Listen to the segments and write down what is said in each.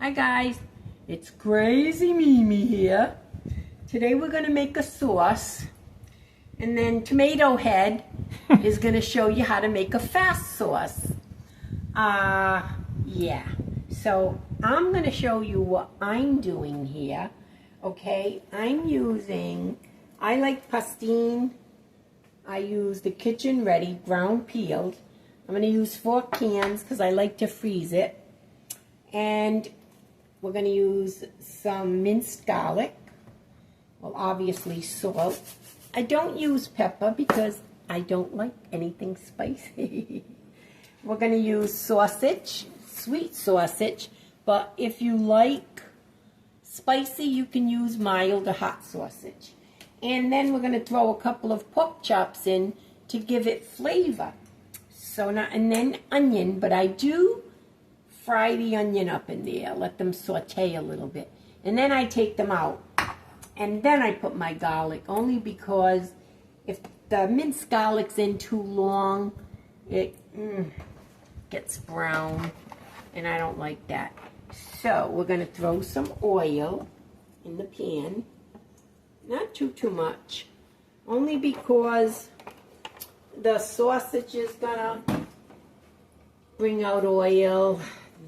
Hi guys, it's Crazy Mimi here. Today we're going to make a sauce, and then Tomato Head is going to show you how to make a fast sauce. Yeah, so I'm going to show you what I'm doing here. Okay, I like pastine. I use the kitchen ready ground peeled. I'm going to use 4 cans because I like to freeze it. And we're going to use some minced garlic. Well, obviously salt. I don't use pepper because I don't like anything spicy. We're going to use sausage, sweet sausage. But if you like spicy, you can use mild or hot sausage. And then we're going to throw a couple of pork chops in to give it flavor. So now, and then onion, but I do fry the onion up in there, let them saute a little bit. And then I take them out. And then I put my garlic, only because if the minced garlic's in too long, it gets brown, and I don't like that. So we're going to throw some oil in the pan. Not too much, only because the sausage is going to bring out oil.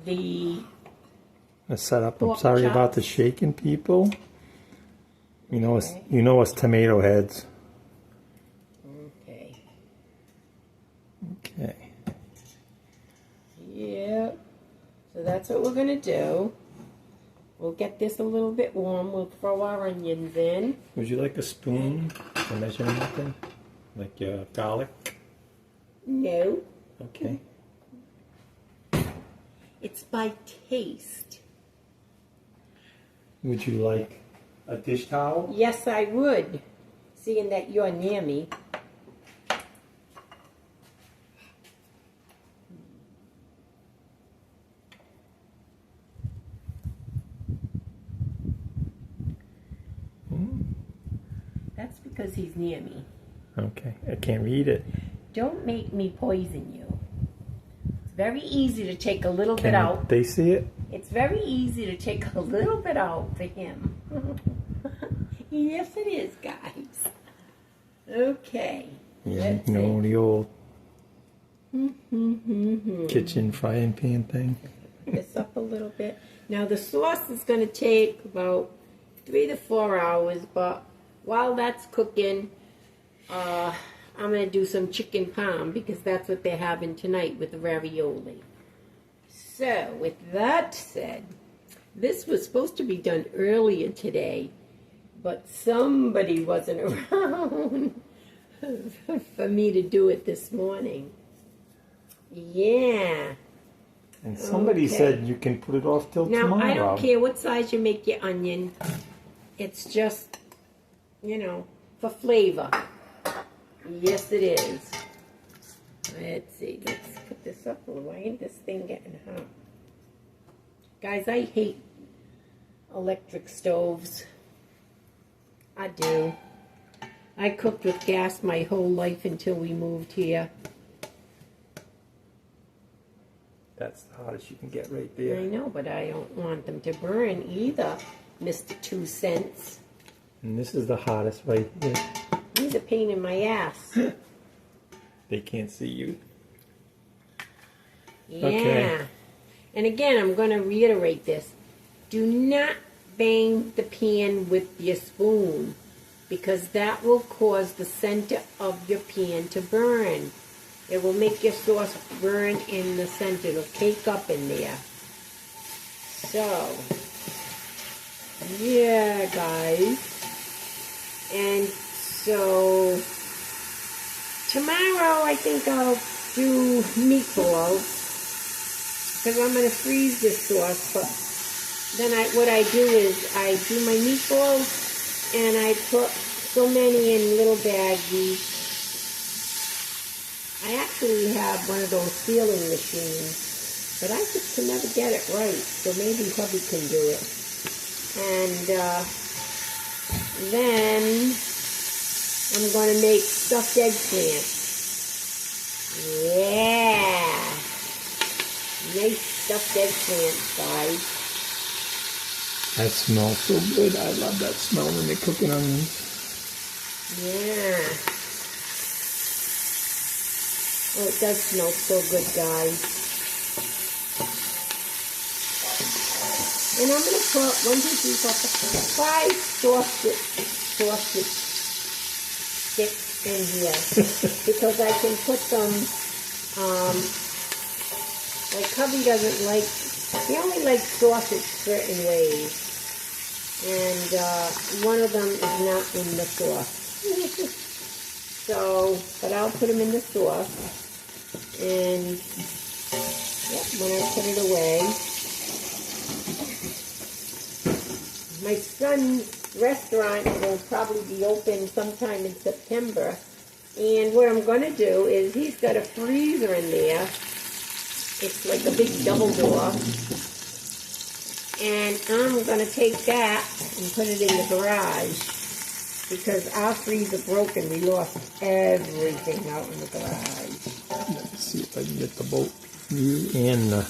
The setup. I'm sorry about the shaking, people. You know it's tomato heads. Okay. Okay. Yeah. So that's what we're gonna do. We'll get this a little bit warm. We'll throw our onions in. Would you like a spoon to measure anything? Like garlic? No. Okay. It's by taste. Would you like a dish towel? Yes, I would, seeing that you're near me. That's because he's near me. Okay, I can't read it. Don't make me poison you. It's very easy to take a little bit out. They see it? It's very easy to take a little bit out for him. Yes, it is, guys. Okay. Yeah, you know the old kitchen frying pan thing. This up a little bit. Now the sauce is going to take about 3 to 4 hours, but while that's cooking, I'm going to do some chicken parm because that's what they're having tonight with the ravioli. So, with that said, this was supposed to be done earlier today, but somebody wasn't around for me to do it this morning. Yeah. And somebody said you can put it off till tomorrow. Now, I don't care what size you make your onion. It's just, for flavor. Yes, it is. Let's see. Let's put this up a little. Why ain't this thing getting hot? Guys, I hate electric stoves. I do. I cooked with gas my whole life until we moved here. That's the hottest you can get right there. I know, but I don't want them to burn either, Mr. 2 cents. And this is the hottest right here. He's a pain in my ass. They can't see you. Yeah. Okay. And again, I'm going to reiterate this. Do not bang the pan with your spoon, because that will cause the center of your pan to burn. It will make your sauce burn in the center. It'll cake up in there. So, yeah, guys. And so, tomorrow I think I'll do meatballs, because I'm going to freeze this sauce. But then what I do is I do my meatballs and I put so many in little baggies. I actually have one of those sealing machines, but I just can never get it right, so maybe hubby can do it. And then I'm going to make stuffed eggplant. Yeah! Nice stuffed eggplant, guys. That smells so good. I love that smell when they're cooking onions. Yeah. Oh, it does smell so good, guys. And I'm going to put 1, 2, 3, 4, 5 sausage sticks in here. Because I can put them, like hubby doesn't like, he only likes sausage certain ways. And one of them is not in the sauce. So, but I'll put them in the sauce. And, yep, when I put it away. My son's restaurant will probably be open sometime in September. And what I'm going to do is he's got a freezer in there. It's like a big double door. And I'm going to take that and put it in the garage. Because our freezer broke and we lost everything out in the garage. Let's see if I can get the boat view and the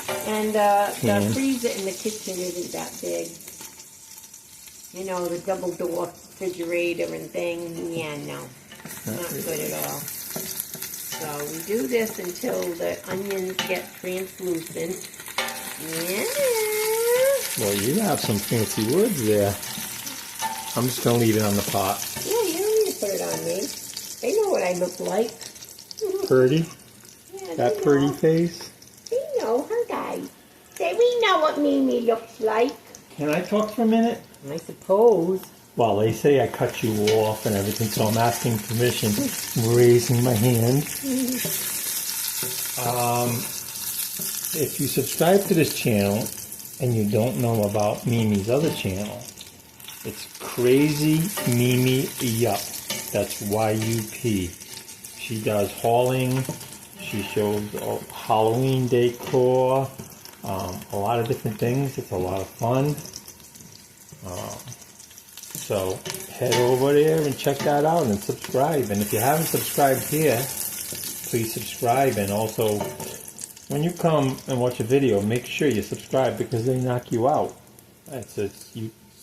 the freezer in the kitchen isn't that big. You know, the double door refrigerator and thing. Yeah, no. Not good at all. So we do this until the onions get translucent. Yeah. Well, you have some fancy words there. I'm just going to leave it on the pot. Yeah, you don't need to put it on me. They know what I look like. Pretty? Yeah, That pretty face? They know, huh, guys? Say, we know what Mimi looks like. Can I talk for a minute? I suppose. Well, they say I cut you off and everything, so I'm asking permission, raising my hand. If you subscribe to this channel and you don't know about Mimi's other channel, it's Crazy Mimi Yup. That's Y-U-P. She does hauling. She shows Halloween decor, a lot of different things. It's a lot of fun. So head over there and check that out and subscribe. And if you haven't subscribed here, please subscribe. And also, when you come and watch a video, make sure you subscribe because they knock you out. It's the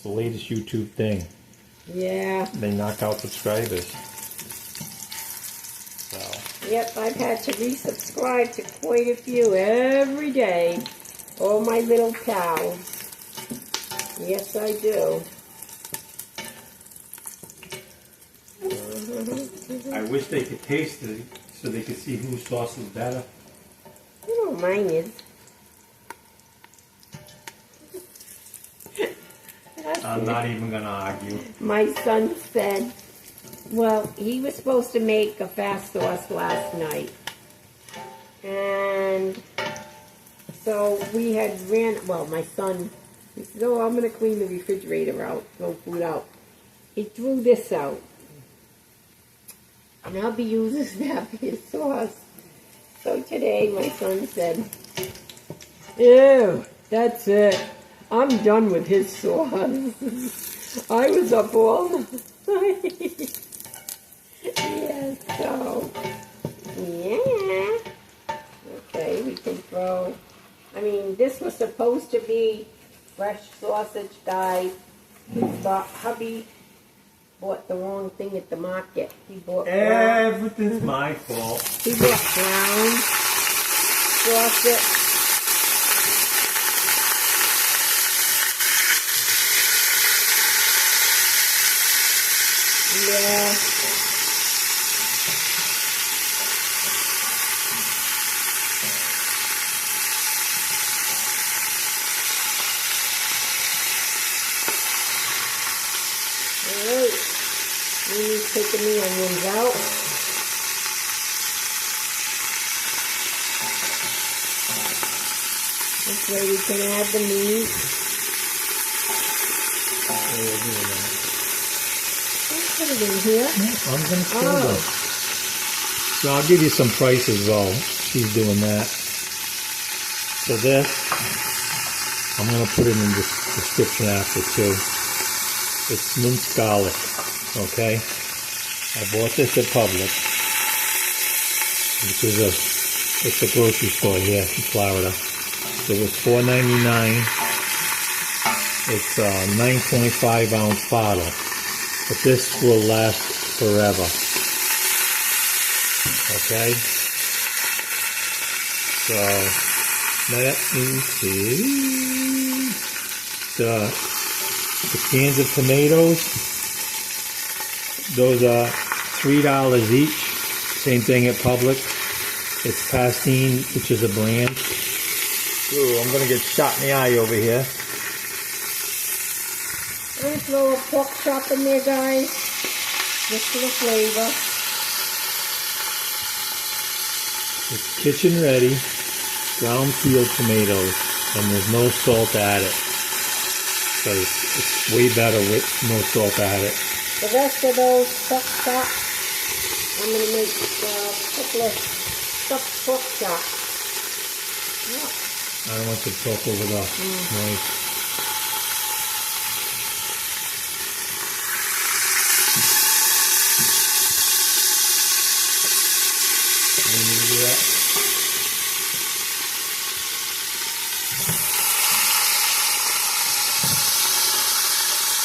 latest YouTube thing. Yeah. They knock out subscribers. So. Yep, I've had to resubscribe to quite a few every day. All my little pals. Yes, I do. I wish they could taste it so they could see whose sauce is better. You know mine is. I'm not even going to argue. My son said, well, he was supposed to make a fast sauce last night. And so we had my son, he said, oh, I'm going to clean the refrigerator out, throw food out. He threw this out. And I'll be using that for his sauce. So today my son said, ew, that's it. I'm done with his sauce. I was up all night. Yeah, so, yeah. Okay, we can throw, this was supposed to be fresh sausage, guys. But hubby bought the wrong thing at the market. He bought everything's my fault. He bought brown sausage. Yeah. Alright. Mimi's taking the onions out. This way we can add the meat. Put it in here. I'm going to show them. So I'll give you some prices while she's doing that. So this, I'm going to put it in the description after too. It's minced garlic, okay? I bought this at Publix, which is it's a grocery store here in Florida. It was $4.99, It's a 9.5 ounce bottle, but this will last forever. Okay, so let me see the cans of tomatoes. Those are $3 each. Same thing at Publix. It's Pastine, which is a brand. Ooh, I'm gonna get shot in the eye over here. I'm going to throw a pork chop in there, guys, just for the flavor. It's kitchen ready, ground peeled tomatoes, and there's no salt added. So it's way better with no salt added. The rest of those pork chops, I'm going to make a couple of stuffed pork chops. Yeah. I don't want to talk over the noise. You need to do that?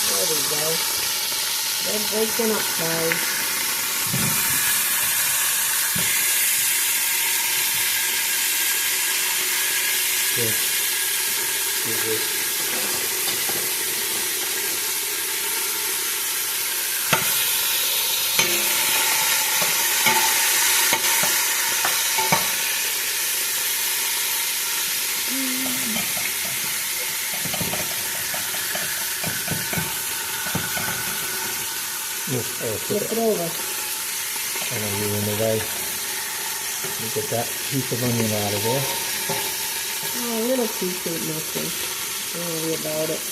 There we go. They're breaking up, guys. Good. Good. Flip it over. I'm going to get in the way. You get that piece of onion out of there. Oh, a little piece ain't nothing. Don't worry about it.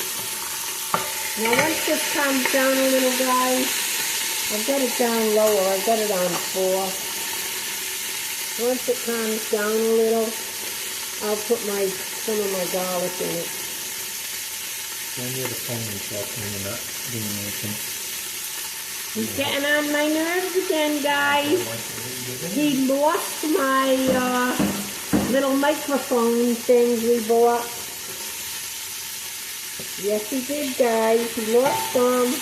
Now once this comes down a little, guys, I've got it down lower. I've got it on 4. Once it calms down a little, I'll put some of my garlic in it. Send me the phone and talk to me and not doing anything. He's getting on my nerves again, guys. He lost my little microphone things we bought. Yes, he did, guys. He lost them.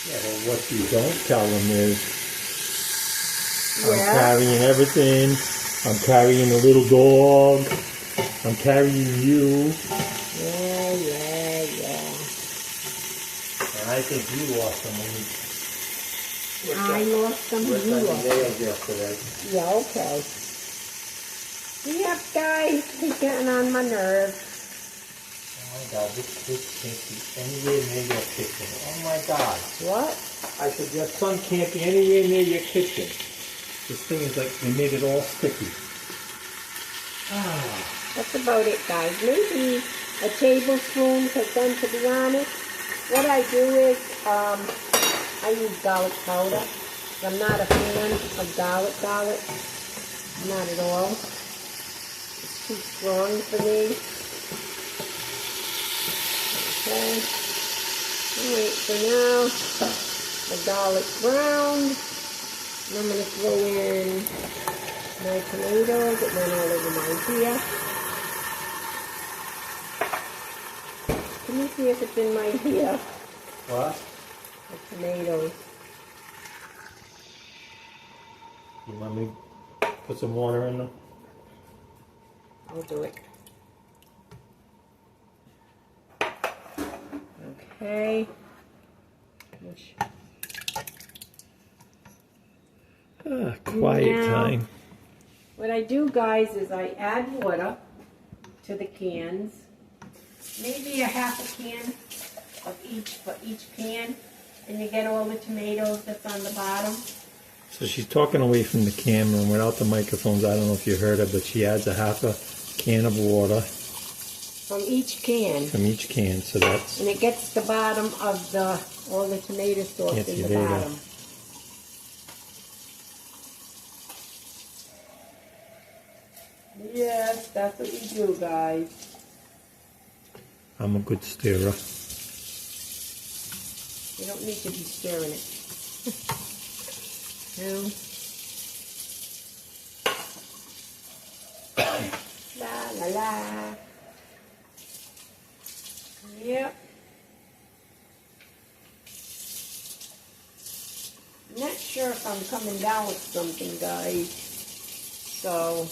Yeah, well, what you don't tell them is, Yeah. I'm carrying everything. I'm carrying the little dog. I'm carrying you. Yeah. And I think you lost them when I lost them. You lost them. nails yesterday. Yeah, okay. Yep, guys. He's getting on my nerves. Oh my God, this can't be anywhere near your kitchen. Oh my God. What? I said, your son can't be anywhere near your kitchen. This thing is like, they made it all sticky. That's about it, guys. Maybe a tablespoon, because then, to be honest, what I do is, I use garlic powder. I'm not a fan of garlic. Not at all. It's too strong for me. Okay. Alright, so now the garlic browned. And I'm going to throw in my tomatoes that went all over my ear. Can you see if it's in my ear? What? The tomatoes. You want me to put some water in them? I'll do it. Okay. Quiet Now, time. What I do, guys, is I add water to the cans. Maybe a half a can of each for each can. And you get all the tomatoes that's on the bottom. So she's talking away from the camera and without the microphones. I don't know if you heard her, but she adds a half a can of water From each can. from each can. So that's, And it gets the bottom of all the tomato sauce Yes, in you the do that. bottom. Yes, that's what you do, guys. I'm a good stirrer. You don't need to be stirring it. No. La la la. Yep. I'm not sure if I'm coming down with something, guys. So,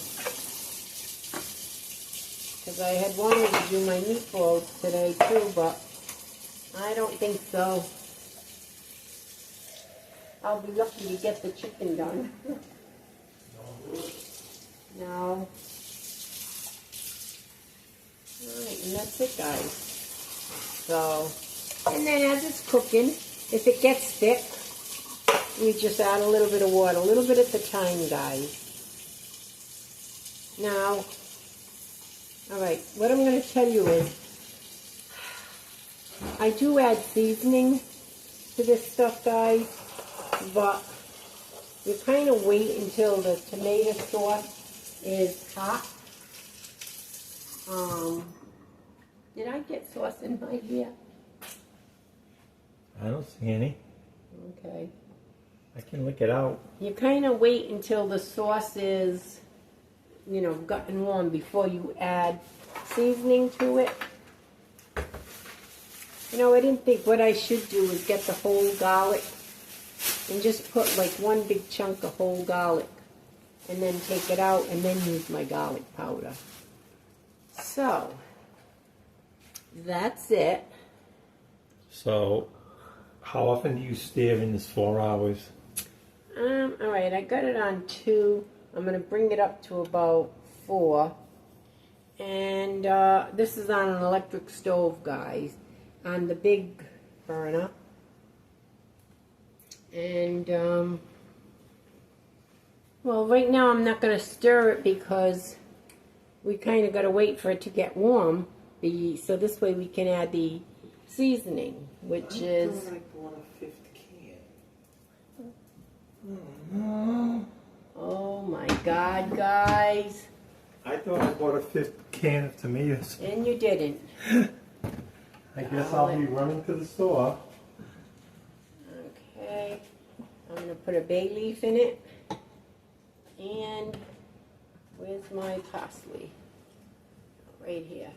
because I had wanted to do my meatballs today too, but I don't think so. I'll be lucky to get the chicken done. No. Alright, and that's it, guys. So, and then as it's cooking, if it gets thick, you just add a little bit of water, a little bit at the time, guys. Now, alright, what I'm going to tell you is, I do add seasoning to this stuff, guys, but you kind of wait until the tomato sauce is hot. Did I get sauce in my hair? I don't see any. Okay. I can lick it out. You kind of wait until the sauce is, you know, gotten warm before you add seasoning to it. You know, I didn't think what I should do is get the whole garlic and just put like one big chunk of whole garlic and then take it out and then use my garlic powder. So, that's it. So, how often do you stir in this 4 hours? Alright, I got it on 2. I'm going to bring it up to about 4. And this is on an electric stove, guys, on the big burner. And, well, right now I'm not going to stir it because we kind of got to wait for it to get warm. So this way we can add the seasoning, which is... I bought a 5th can. Oh my God, guys. I thought I bought a 5th can of tomatoes. And you didn't. I guess I'll be running to the store. Okay. I'm going to put a bay leaf in it. And where's my parsley? Right here.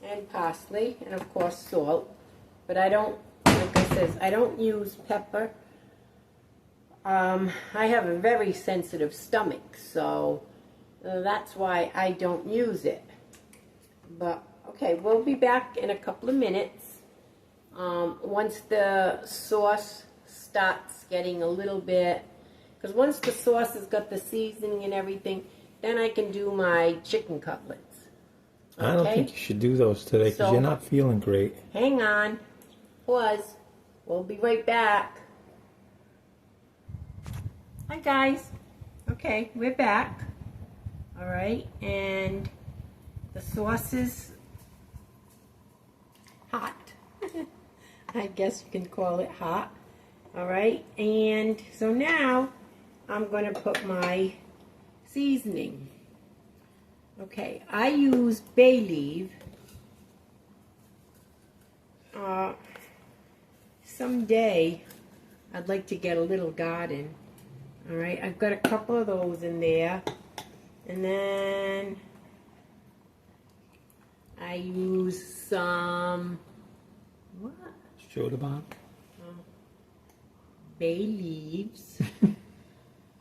And parsley, and of course salt. But I don't, like I said, I don't use pepper. I have a very sensitive stomach, so that's why I don't use it. But, okay, we'll be back in a couple of minutes. Once the sauce starts getting a little bit, because once the sauce has got the seasoning and everything, then I can do my chicken cutlets. Okay? I don't think you should do those today because you're not feeling great. Hang on. Pause. We'll be right back. Hi, guys. Okay, we're back. All right, and the sauce is hot. I guess you can call it hot. All right, and so now I'm going to put my seasoning. Okay, I use bay leaf. Someday I'd like to get a little garden. All right, I've got a couple of those in there. And then I use some, what? Show the bottom. Bay leaves.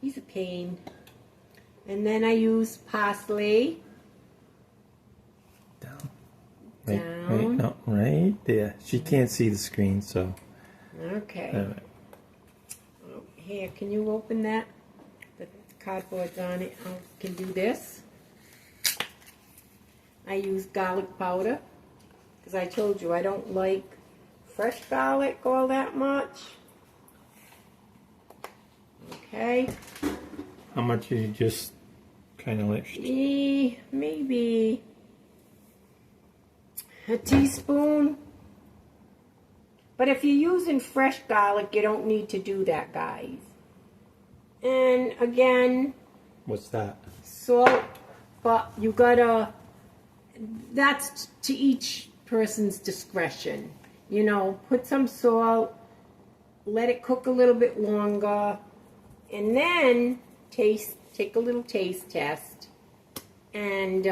He's a pain. And then I use parsley. Down. Down. Right, no, right there. She can't see the screen, so. Okay. Right. Oh, here, can you open that? The cardboard's on it. I can do this. I use garlic powder because I told you I don't like fresh garlic all that much. Okay. How much are you just kind of like? Maybe a teaspoon. But if you're using fresh garlic, you don't need to do that, guys. And again, What's that? salt, but you gotta, that's to each person's discretion. You know, put some salt, let it cook a little bit longer, and then take a little taste test. And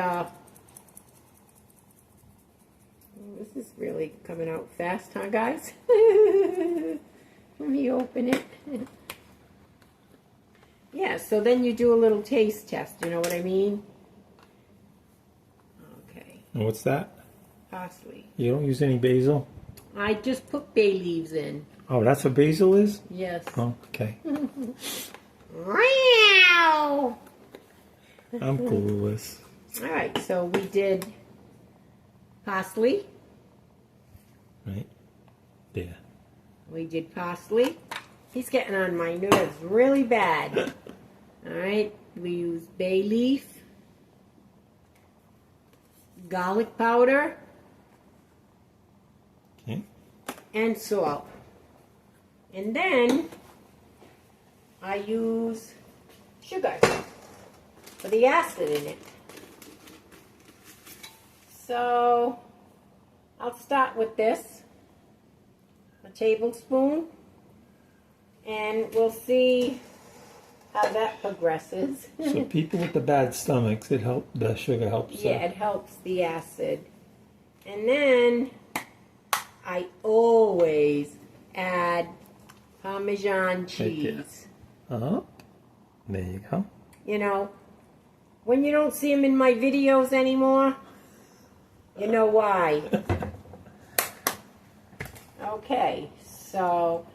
this This is really coming out fast, huh, guys? Let me open it. Yeah, so then you do a little taste test, you know what I mean? Okay. And what's that? Parsley. You don't use any basil? I just put bay leaves in. Oh, that's what basil is? Yes. Oh, okay. Meow! I'm clueless. Alright, so we did parsley. Right there. We did parsley. He's getting on my nerves really bad. Alright, we use bay leaf, garlic powder, Okay. and salt. And then I use sugar for the acid in it. So I'll start with this, a tablespoon, and we'll see how that progresses. So people with the bad stomachs, the sugar helps. Yeah, it helps the acid. And then I always add Parmesan cheese. Oh, there you go. You know, when you don't see them in my videos anymore, you know why. Okay, so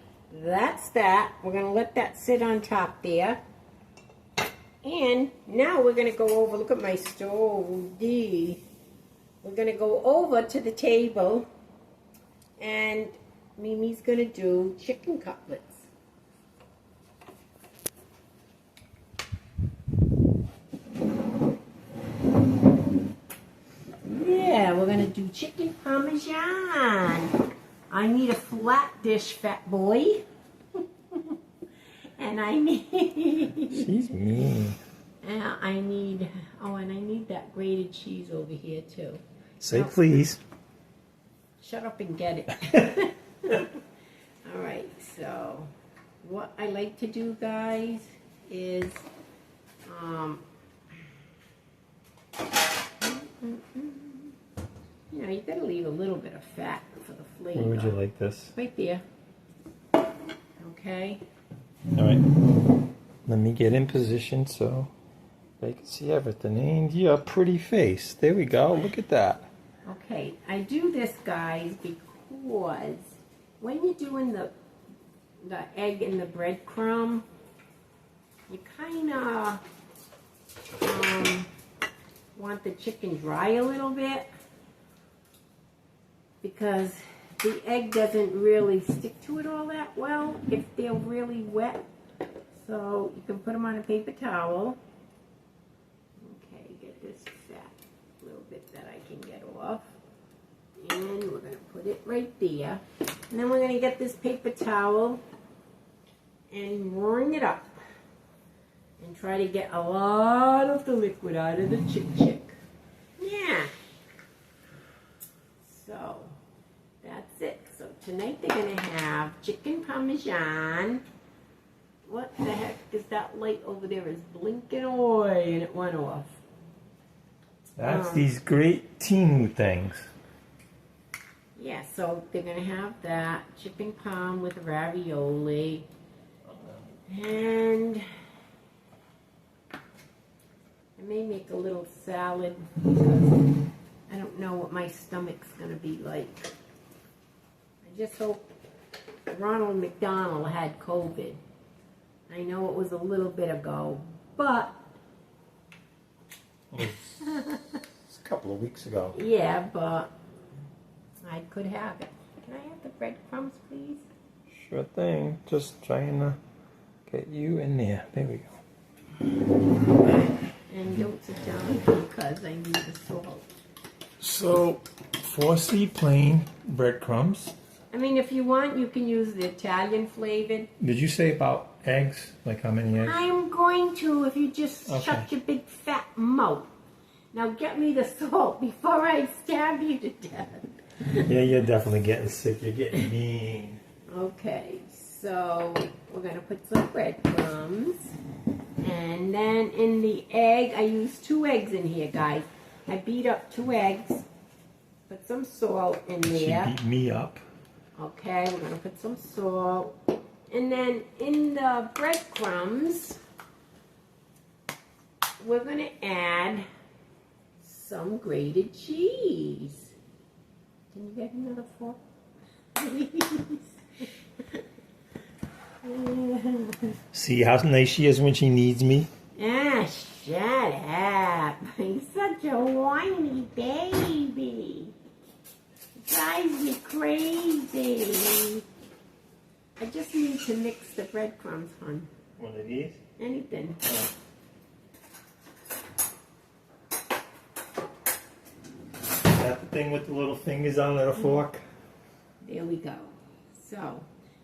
that's that. We're going to let that sit on top there. And now we're going to go over, look at my stove. We're going to go over to the table, and Mimi's going to do chicken cutlets. Yeah, we're going to do chicken parmesan. I need a flat dish, fat boy. And I need... She's mean. And I need that grated cheese over here too. Say please. Shut up and get it. All right, so what I like to do, guys, is you know, you gotta leave a little bit of fat for the flavor. Where would you like this? Right there. Okay. All right. Let me get in position so they can see everything. And your pretty face. There we go. Look at that. Okay, I do this, guys, because when you're doing the egg and the breadcrumb, you kind of want the chicken dry a little bit, because the egg doesn't really stick to it all that well if they're really wet. So you can put them on a paper towel. Okay, get this fat little bit that I can get off. And we're going to put it right there. And then we're going to get this paper towel and wring it up. And try to get a lot of the liquid out of the chick. Yeah. So, that's it. So tonight they're going to have chicken parmesan. What the heck is that light over there is blinking away and it went off. That's these great Timu things. Yeah, so they're going to have that chicken parm with ravioli. And I may make a little salad because I don't know what my stomach's going to be like. I just hope Ronald McDonald had COVID. I know it was a little bit ago, but... It's a couple of weeks ago. Yeah, but I could have it. Can I have the breadcrumbs, please? Sure thing. Just trying to get you in there. There we go. And don't sit down because I need the salt. So, 4C plain breadcrumbs. I mean, if you want, you can use the Italian flavored. Did you say about eggs? Like how many eggs? I'm going to if you just shut your big fat mouth. Now get me the salt before I stab you to death. Yeah, you're definitely getting sick. You're getting mean. Okay, so we're going to put some breadcrumbs. And then in the egg, I use 2 eggs in here, guys. I beat up 2 eggs. Put put some salt in She there. beat me up. Okay, we're going to put some salt. And then in the breadcrumbs, we're going to add some grated cheese. Can you get another fork? See how nice she is when she needs me? Ah, shut up. He's such a whiny baby. Drives me crazy. I just need to mix the breadcrumbs, hon. One of these? Anything. Is that the thing with the little fingers on it, a fork? There we go. So,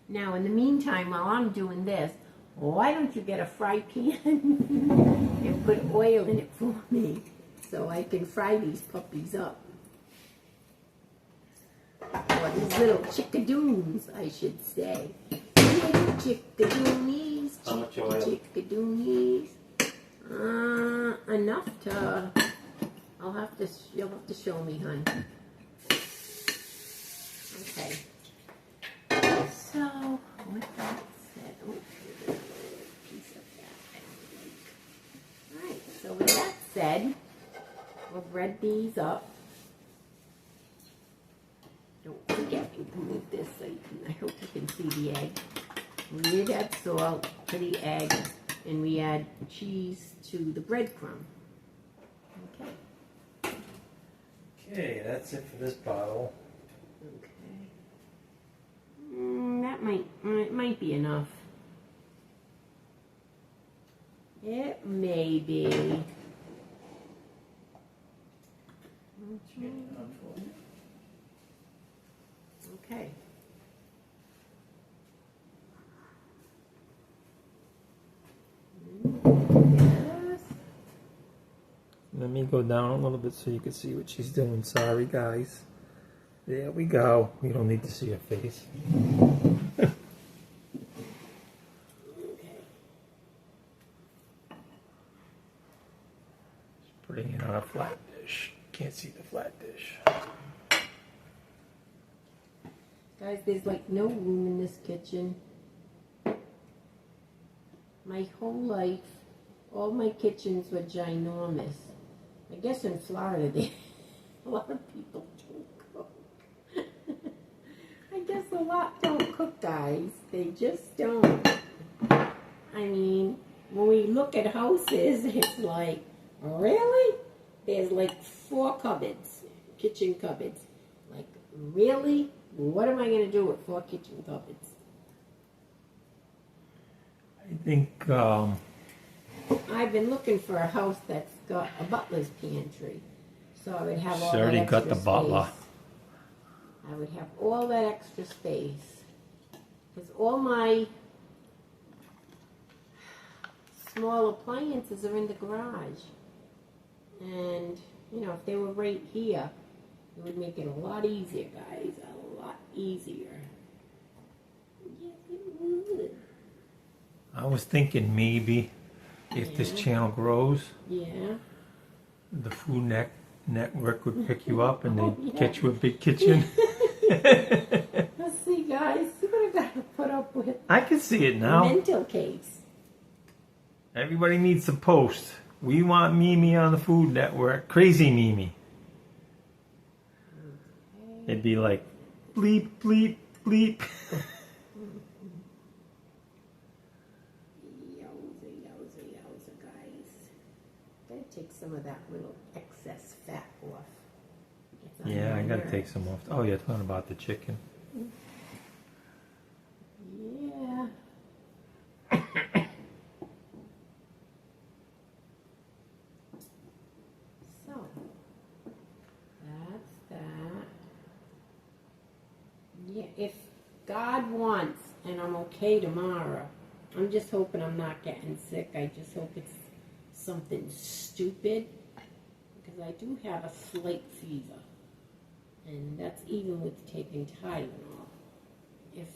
now in the meantime, while I'm doing this, why don't you get a fry pan and put oil in it for me so I can fry these puppies up. Or these little chickadoons, I should say. Little chickadoonies, How much oil? chickadoonies. Enough to, you'll have to show me, hon. Okay. So, with that said, oh, piece of that. Alright, so with that said, we'll bread these up. Don't forget to move this so you can, I hope you can see the egg. We did add salt to the egg, and we add cheese to the breadcrumb. Okay. Okay, that's it for this bottle. Okay. That might be enough. It may be. Okay. Yes. Let me go down a little bit so you can see what she's doing. Sorry, guys. There we go. We don't need to see her face. Okay. Just putting it on a flat dish. Can't see the flat dish. Guys, there's like no room in this kitchen. My whole life, all my kitchens were ginormous. I guess in Florida, a lot of people don't cook. I guess a lot don't cook, guys. They just don't. I mean, when we look at houses, it's like, really? There's like 4 cupboards, kitchen cupboards. Like, really? What am I going to do with 4 kitchen cupboards? I think I've been looking for a house that's got a butler's pantry. So I would have all she that already extra got the space. butler. I would have all that extra space. Because all my small appliances are in the garage. And, you know, if they were right here, it would make it a lot easier, guys. A lot easier. Yes, it would. I was thinking maybe if this channel grows, Yeah. the Food Network would pick you up and Oh, they'd yeah. get you a big kitchen. Let's see, guys. You're going to have to put up with I can see it now. mental case. Everybody needs to post. We want Mimi on the Food Network. Crazy Mimi. It'd be like bleep, bleep, bleep. Yowza, guys. Gotta take some of that little excess fat off. It's on Yeah, my I gotta nerves. take some off. Oh, you're talking about the chicken. Yeah. So, that's that. Yeah, if God wants and I'm okay tomorrow, I'm just hoping I'm not getting sick. I just hope it's something stupid because I do have a slight fever. And that's even with taking Tylenol. If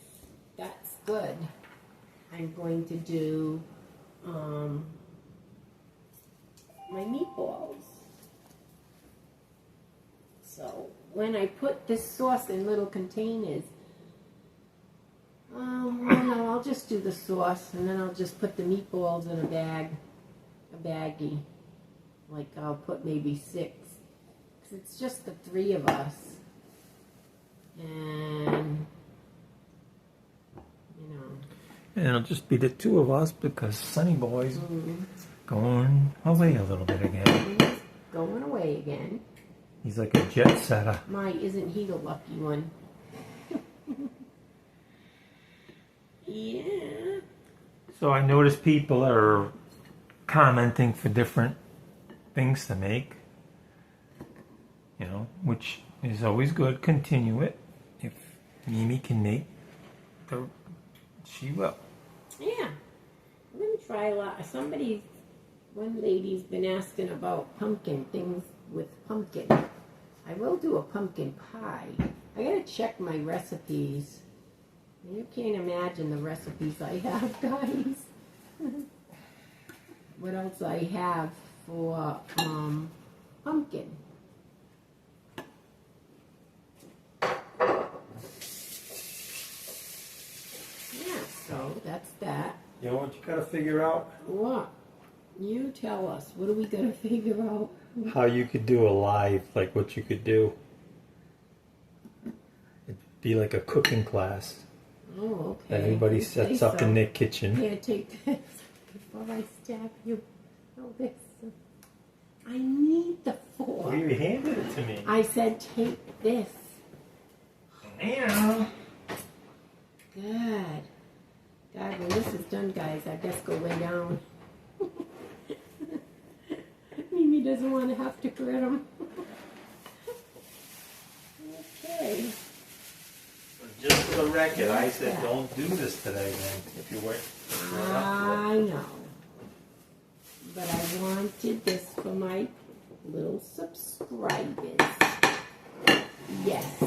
that's good, I'm going to do my meatballs. So when I put this sauce in little containers, well, no, I'll just do the sauce, and then I'll just put the meatballs in a baggie. Like I'll put maybe 6, because it's just the 3 of us, and you know. And it'll just be the 2 of us because Sonny Boy's going away a little bit again. He's going away again. He's like a jet setter. My, isn't he the lucky one? Yeah. So I notice people are commenting for different things to make, you know, which is always good. Continue it. If Mimi can make, she will. Yeah. I'm going to try a lot. One lady's been asking about pumpkin, things with pumpkin. I will do a pumpkin pie. I got to check my recipes. You can't imagine the recipes I have, guys. What else I have for pumpkin? Yeah, so that's that. You know what you gotta figure out? What? You tell us. What are we gonna figure out? How you could do a live, like what you could do. It'd be like a cooking class. Oh, okay. Everybody sets up in their kitchen. Here, take this before I stab you. Oh, this. I need the fork. Well, you handed it to me. I said take this. Now. Good. God, when this is done, guys, I guess go lay down. Mimi doesn't want to have to grit them. Okay. Just for the record, I said don't do this today, man. If you wait. I know. But I wanted this for my little subscribers. Yes.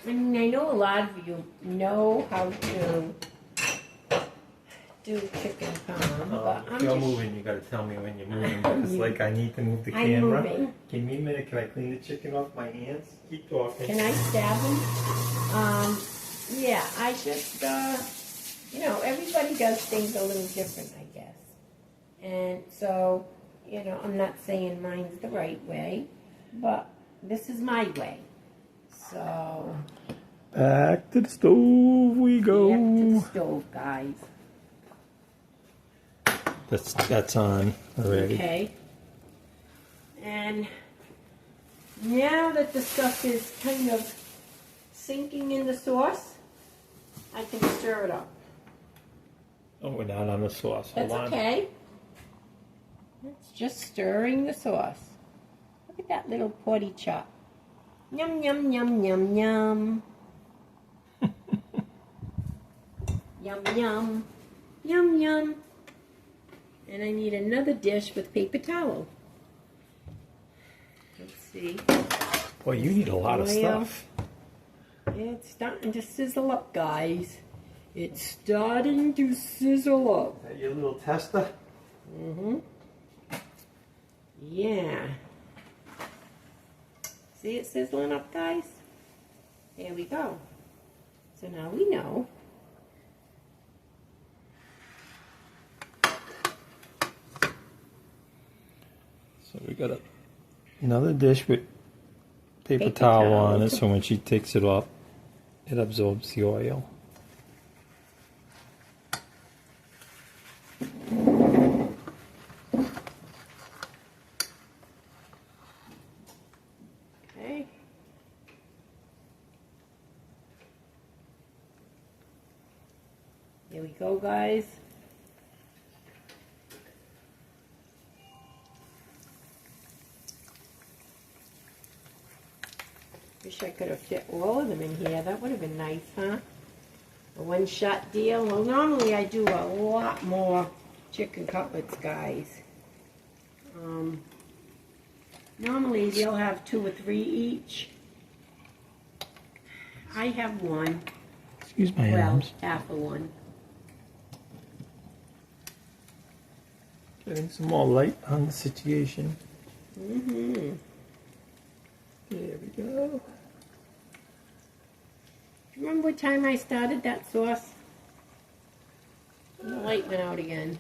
I mean, I know a lot of you know how to do chicken parm, but I'm if you're just... moving, you gotta tell me when you're moving. It's like I need to move the I'm camera. moving. Give me a minute. Can I clean the chicken off my hands? Keep talking. Can I stab them? Yeah, I just, you know, everybody does things a little different, I guess. And so, you know, I'm not saying mine's the right way, but this is my way. So... Back to the stove we go. Back to the stove, guys. That's on already. Okay. And now that the stuff is kind of sinking in the sauce, I can stir it up. Oh, we're not on the sauce. Hold That's on. okay. It's just stirring the sauce. Look at that little potty chop. Yum, yum, yum, yum, yum. Yum, yum. Yum, yum. And I need another dish with paper towel. Let's see. Boy, you need a lot of stuff. It's starting to sizzle up, guys. It's starting to sizzle up. Is that your little tester? Mm-hmm. Yeah. See it sizzling up, guys? There we go. So now we know. So we got another dish with paper towel on it, so when she takes it off, it absorbs the oil. Okay. Here we go, guys. Wish I could have fit all of them in here. That would have been nice, huh? A one-shot deal. Well, normally I do a lot more chicken cutlets, guys. Normally they'll have 2 or 3 each. I have one. Excuse my arms. Well, half of one. Getting some more light on the situation. Mm-hmm. There we go. Remember what time I started that sauce? The light went out again.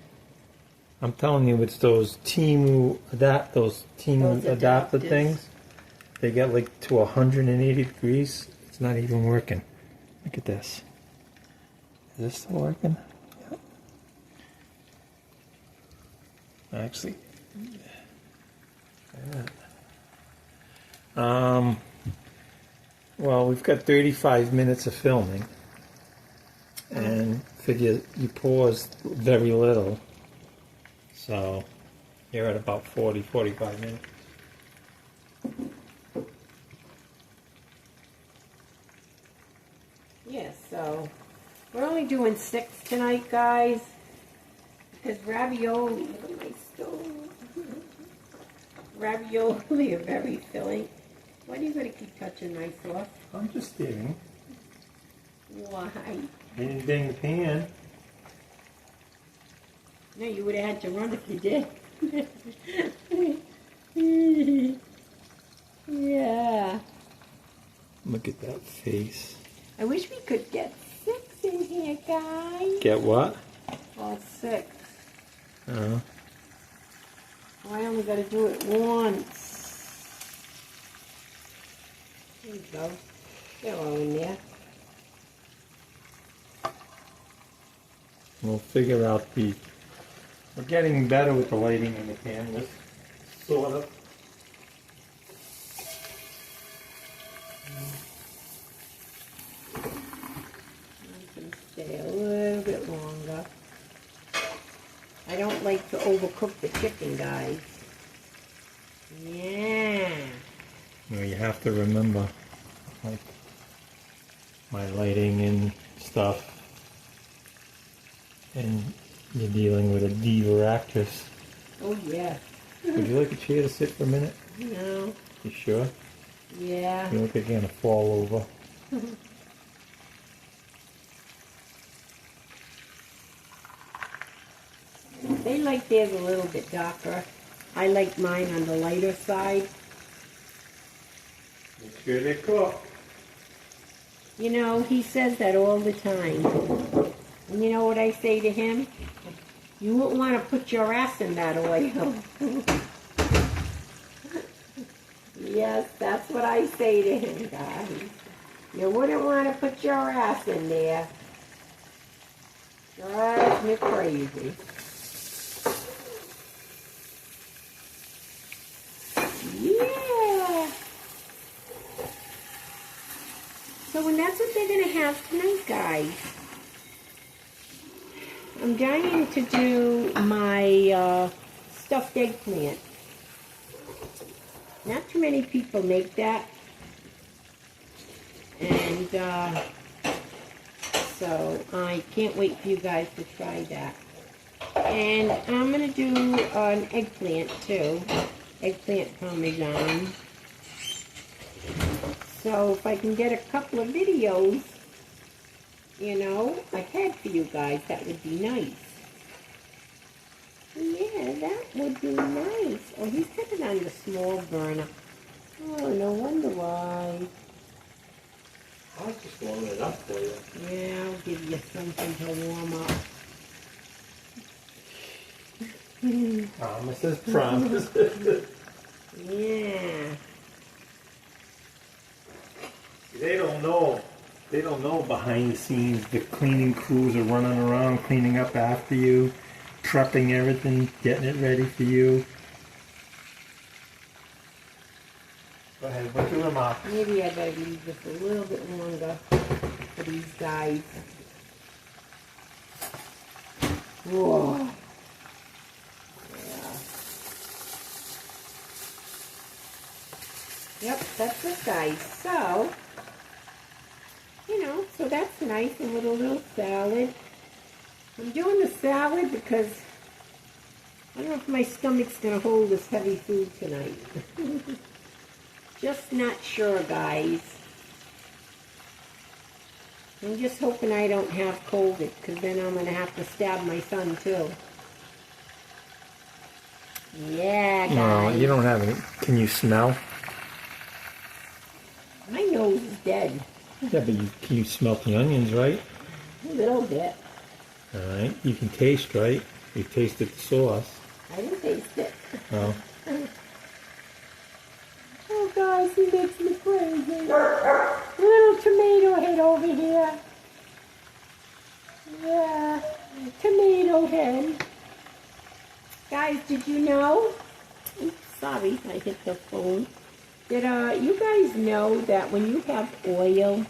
I'm telling you, it's those Timu Those adapter adapters. things. They get like to 180 degrees. It's not even working. Look at this. Is this still working? Yep. Actually, well, we've got 35 minutes of filming, and figure you paused very little, so you're at about 45 minutes. Yeah, so we're only doing 6 tonight, guys, because ravioli, look at my stove. Ravioli are very filling. Why do you gotta keep touching my sauce? I'm just kidding. Why? Didn't ding the pan. No, you would have had to run if you did. Yeah. Look at that face. I wish we could get 6 in here, guys. Get what? Well, 6. Uh, Oh, I only gotta do it once. There you go. They're all in there. we'll figure out the. We're getting better with the lighting in the cameras, sort of. I can stay a little bit longer. I don't like to overcook the chicken, guys. Yeah. Well, you have to remember, like, my lighting and stuff. And you're dealing with a diva actress. Oh, yeah. Would you like a chair to sit for a minute? No. You sure? Yeah. You look like you're gonna fall over. They like theirs a little bit darker. I like mine on the lighter side. Make sure they cook. You know, he says that all the time. And you know what I say to him? You wouldn't want to put your ass in that oil. Yes, that's what I say to him, guys. You wouldn't want to put your ass in there. Drives me crazy. Yeah. So, and that's what they're going to have tonight, guys. I'm dying to do my stuffed eggplant. Not too many people make that. And so I can't wait for you guys to try that. And I'm going to do an eggplant too. Eggplant parmesan. So if I can get a couple of videos, you know, ahead for you guys, that would be nice. Yeah, that would be nice. Oh, he's got it on the small burner. Oh, no wonder why. I was just warming it up for you. Yeah, I'll give you something to warm up. Promises, promises. Yeah. They don't know. They don't know behind the scenes. The cleaning crews are running around cleaning up after you, prepping everything, getting it ready for you. Go ahead, what's your remark? Maybe I better leave this a little bit longer for these guys. Whoa. Yeah. Yep, that's it, guys. So, you know, so that's nice, and with a little salad. I'm doing the salad because I don't know if my stomach's going to hold this heavy food tonight. Just not sure, guys. I'm just hoping I don't have COVID, because then I'm going to have to stab my son, too. Yeah, guys. No, you don't have any. Can you smell? My nose is dead. Yeah, but you smelt the onions, right? A little bit. All right. You can taste, right? You tasted the sauce. I didn't taste it. Oh. Oh, guys, he makes me crazy. Little tomato head over here. Yeah, tomato head. Guys, did you know? Oops, sorry, I hit the phone. Did you guys know that when you have oil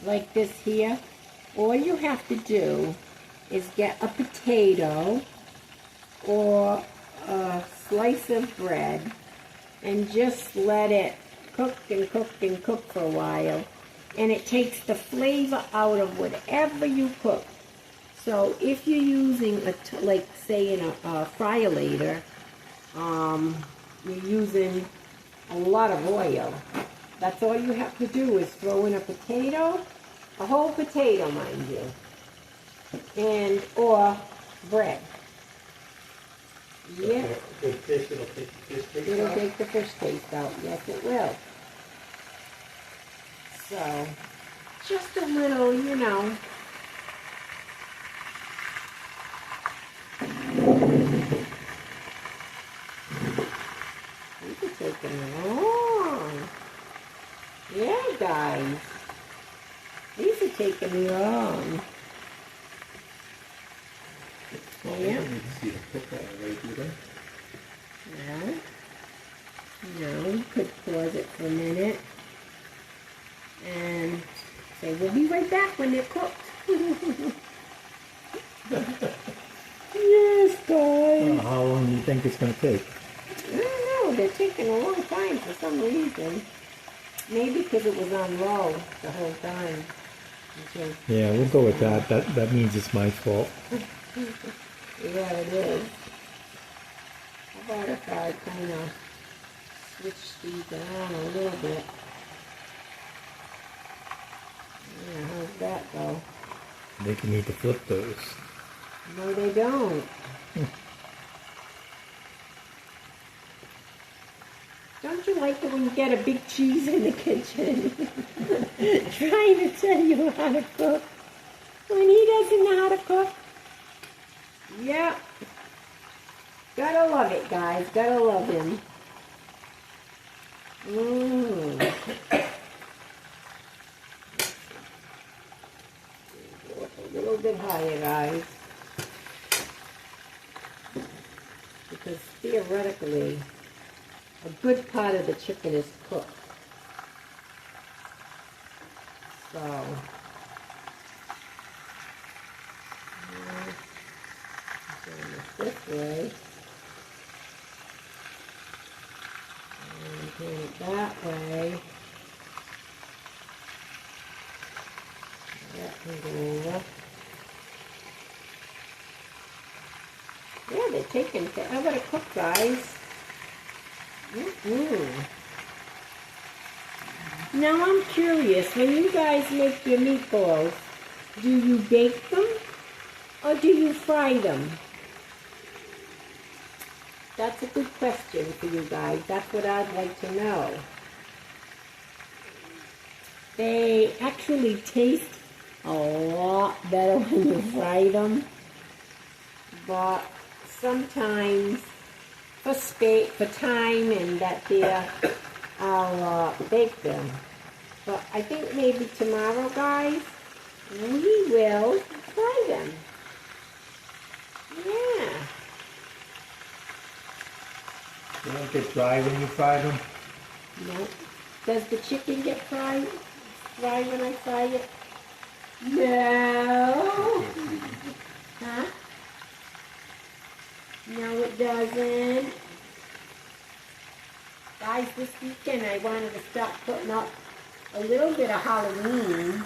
like this here, all you have to do is get a potato or a slice of bread and just let it cook and cook and cook for a while, and it takes the flavor out of whatever you cook. So if you're using like say in a fryolator, you're using a lot of oil. That's all you have to do is throw in a potato, a whole potato, mind you, and or bread. Yeah. The fish, it'll take the fish taste It'll out? take the fish taste out. Yes, it will. So, just a little, you know. These are taking long. Yeah, guys. These are taking long. Well, Yeah. we don't need to see the cook all the way, do they? No, you could pause it for a minute and say, we'll be right back when they're cooked. Yes, guys. How long do you think it's going to take? I don't know, they're taking a long time for some reason. Maybe because it was on low the whole time. Okay. Yeah, we'll go with that. That means it's my fault. Yeah, it is. How about if I kind of switch these around a little bit? Yeah, how's that go? They can need to flip those. No, they don't. Don't you like it when you get a big cheese in the kitchen? Trying to tell you how to cook. When he doesn't know how to cook. Yeah. Gotta love it, guys. Gotta love him. Mmm. A little bit higher, guys. Because theoretically, a good part of the chicken is cooked. So, doing it this way. And doing it that way. That can go over. Yeah, they're taking forever to cook, guys. Now I'm curious, when you guys make your meatballs, do you bake them or do you fry them? That's a good question for you guys. That's what I'd like to know. They actually taste a lot better when you fry them, but sometimes for time and that there, I'll bake them. But I think maybe tomorrow, guys, we will fry them. Yeah. They don't get dry when you fry them? No. Does the chicken get fried when I fry it? No. Huh? No, it doesn't. Guys, this weekend I wanted to start putting up a little bit of Halloween